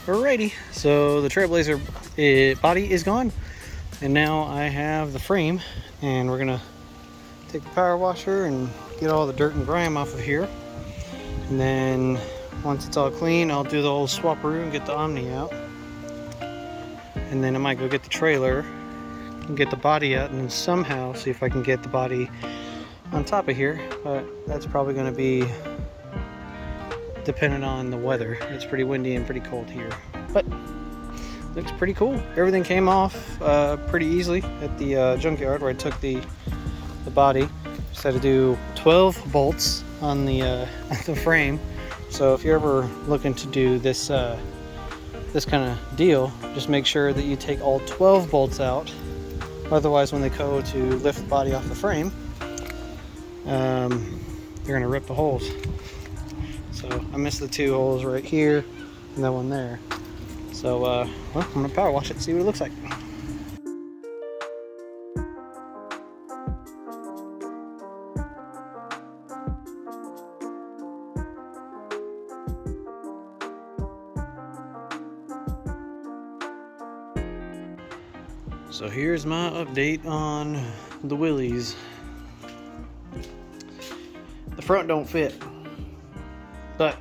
Alrighty, so the Trailblazer body is gone, and now I have the frame, and we're gonna take the power washer and get all the dirt and grime off of here, and then once it's all clean, I'll do the old swapperoo and get the Omni out, and then I might go get the trailer and get the body out, and then somehow see if I can get the body on top of here, but that's probably going to be dependent on the weather. It's pretty windy and pretty cold here, but looks pretty cool. Everything came off pretty easily at the junkyard where I took the body. Just had to do 12 bolts on the the frame. So if you're ever looking to do this this kind of deal, just make sure that you take all 12 bolts out. Otherwise, when they go to lift the body off the frame, they're gonna rip the holes. So I missed the 2 holes right here and that one there. So well, I'm gonna power wash it and see what it looks like. So here's my update on the Willys. The front don't fit, but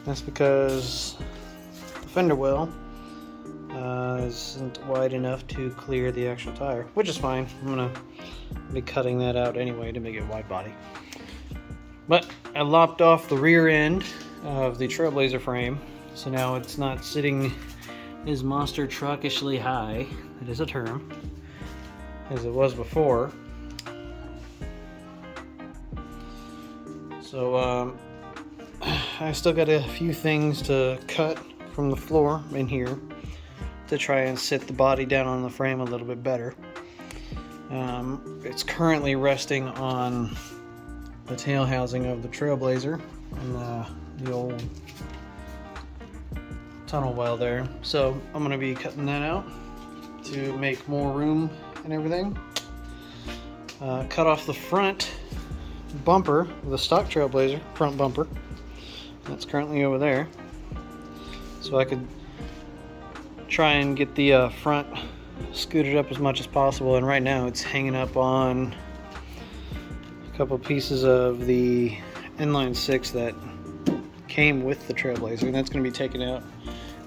that's because the fender well isn't wide enough to clear the actual tire, which is fine. I'm gonna be cutting that out anyway to make it wide body. But I lopped off the rear end of the Trailblazer frame, so now it's not sitting as monster truckishly high, it is a term, as it was before. So I still got a few things to cut from the floor in here to try and sit the body down on the frame a little bit better. It's currently resting on the tail housing of the Trailblazer and the old tunnel well there. So I'm going to be cutting that out to make more room and everything. Cut off the front bumper, the stock Trailblazer front bumper. That's currently over there. So I could try and get the front scooted up as much as possible, and right now it's hanging up on a couple pieces of the inline 6 that came with the Trailblazer, and that's going to be taken out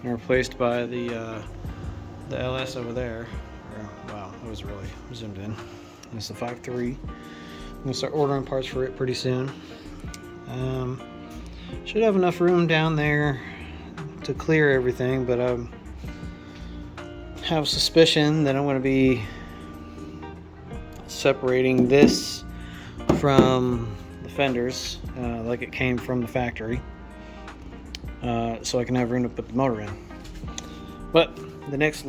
and replaced by the LS over there. Wow, that was really zoomed in. It's the 5.3. I'm going to start ordering parts for it pretty soon. Should have enough room down there to clear everything, but I have suspicion that I'm going to be separating this from the fenders like it came from the factory, so I can have room to put the motor in. But the next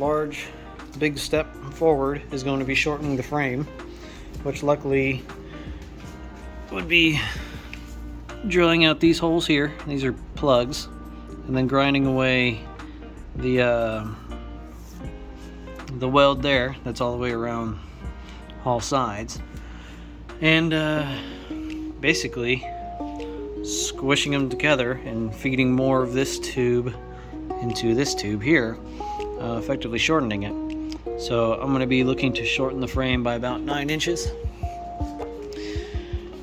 big step forward is going to be shortening the frame, which luckily would be drilling out these holes here. These are plugs, and then grinding away the weld there. That's all the way around all sides, and basically squishing them together and feeding more of this tube into this tube here, effectively shortening it. So I'm going to be looking to shorten the frame by about 9 inches,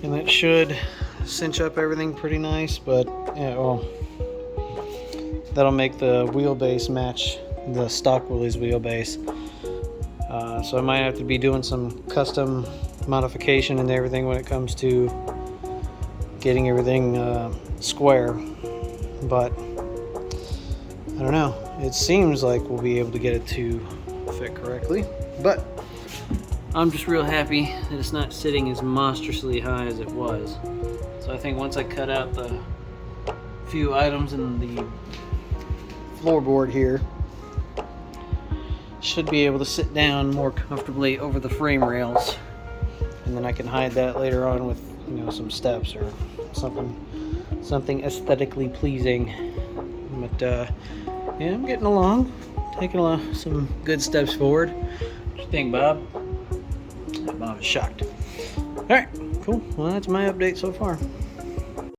and that should cinch up everything pretty nice. But yeah, well, that'll make the wheelbase match the stock Willys wheelbase. So I might have to be doing some custom modification and everything when it comes to getting everything square, but I don't know. It seems like we'll be able to get it to fit correctly, but I'm just real happy that it's not sitting as monstrously high as it was. So I think once I cut out the few items in the floorboard here, should be able to sit down more comfortably over the frame rails, and then I can hide that later on with, you know, some steps or something aesthetically pleasing. But yeah, I'm getting along, taking some good steps forward. What do you think, Bob? Bob is shocked. All right, cool. Well, that's my update so far.